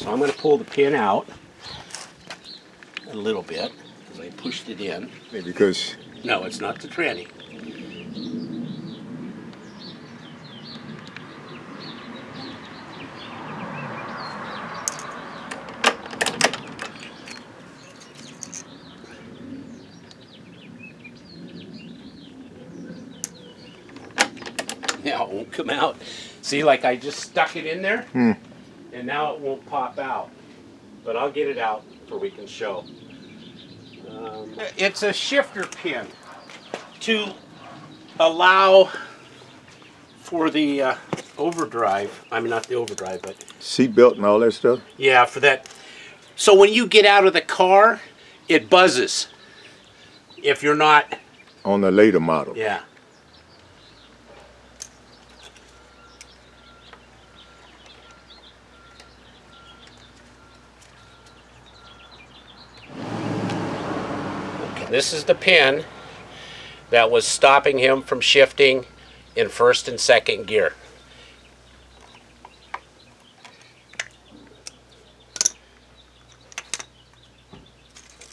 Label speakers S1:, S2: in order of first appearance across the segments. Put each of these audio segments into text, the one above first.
S1: So I'm going to pull the pin out a little bit because I pushed it in.
S2: Because...
S1: No, it's not the tranny. Now it won't come out. See, like I just stuck it in there, and now it won't pop out. But I'll get it out so we can show. It's a shifter pin to allow for the overdrive. I mean, not the overdrive, but
S2: seat belt and all that stuff?
S1: Yeah, for that. So when you get out of the car, it buzzes. If you're not...
S2: On the later model.
S1: Yeah. This is the pin that was stopping him from shifting in first and second gear.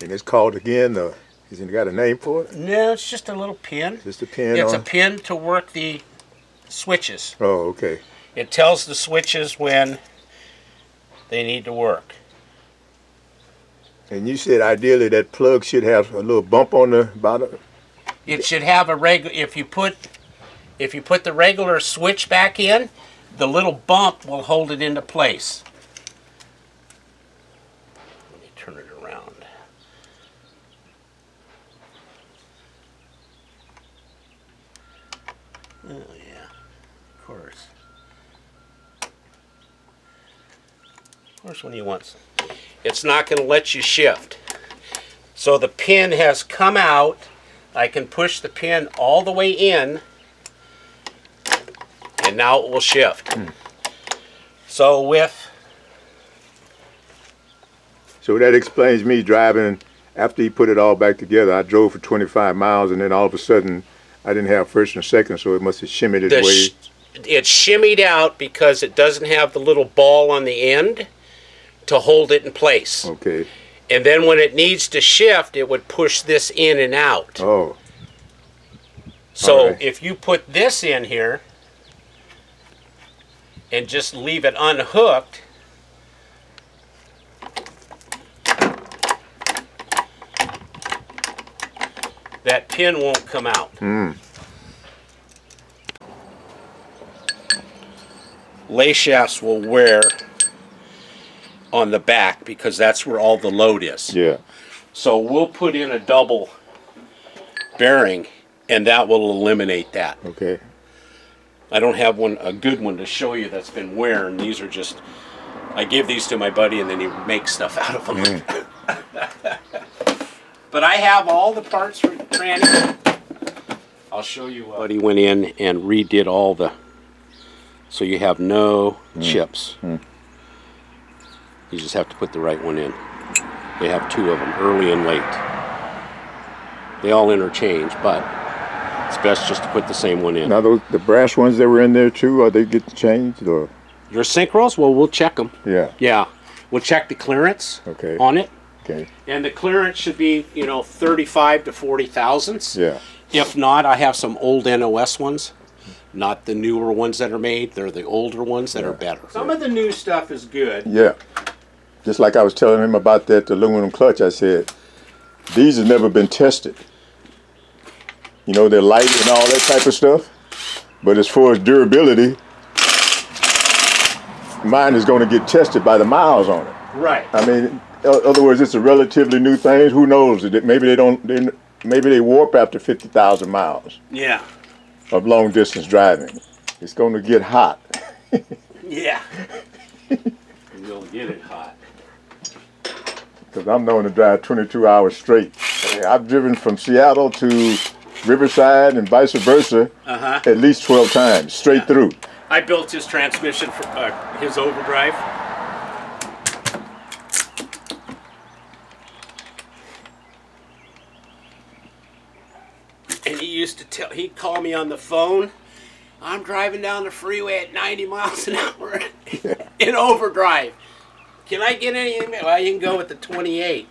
S2: And it's called again, has it got a name for it?
S1: No, it's just a little pin.
S2: Just a pin?
S1: It's a pin to work the switches.
S2: Oh, okay.
S1: It tells the switches when they need to work.
S2: And you said ideally that plug should have a little bump on the bottom?
S1: It should have a regular, if you put the regular switch back in, the little bump will hold it into place. Let me turn it around. Oh yeah, of course. Of course when you want some. It's not going to let you shift. So the pin has come out. I can push the pin all the way in, and now it will shift. So
S2: that explains me driving. After he put it all back together, I drove for 25 miles, and then all of a sudden, I didn't have first and second, so it must have shimmied its way.
S1: It's shimmied out because it doesn't have the little ball on the end to hold it in place.
S2: Okay.
S1: And then when it needs to shift, it would push this in and out.
S2: Oh.
S1: So
S2: right.
S1: If you put this in here and just leave it unhooked, that pin won't come out. Lay shafts will wear on the back because that's where all the load is.
S2: Yeah.
S1: So we'll put in a double bearing and that will eliminate that.
S2: Okay.
S1: I don't have a good one to show you that's been wearing. These are just, I give these to my buddy and then he makes stuff out of them. But I have all the parts for tranny. I'll show you. Buddy went in and redid all the, so you have no chips. You just have to put the right one in. They have two of them, early and late. They all interchange, but it's best just to put the same one in.
S2: Now the brass ones that were in there too, are they getting changed or?
S1: Your Synchros? Well, we'll check them.
S2: Yeah.
S1: Yeah. We'll check the clearance on it.
S2: Okay.
S1: And the clearance should be, 35 to 40 thousandths.
S2: Yeah.
S1: If not, I have some old NOS ones. Not the newer ones that are made. They're the older ones that are better. Some of the new stuff is good.
S2: Yeah. Just like I was telling him about that aluminum clutch, I said, these have never been tested. They're light and all that type of stuff. But as far as durability, mine is going to get tested by the miles on it.
S1: Right.
S2: I mean, in other words, it's a relatively new thing. Who knows? Maybe they warp after 50,000 miles.
S1: Yeah.
S2: Of long distance driving. It's going to get hot.
S1: Yeah. You'll get it hot.
S2: Because I'm known to drive 22 hours straight. I've driven from Seattle to Riverside and vice versa at least 12 times, straight through.
S1: I built his transmission for his overdrive. And he used to he'd call me on the phone. I'm driving down the freeway at 90 miles an hour in overdrive. Can I get anything? Well, you can go with the 28.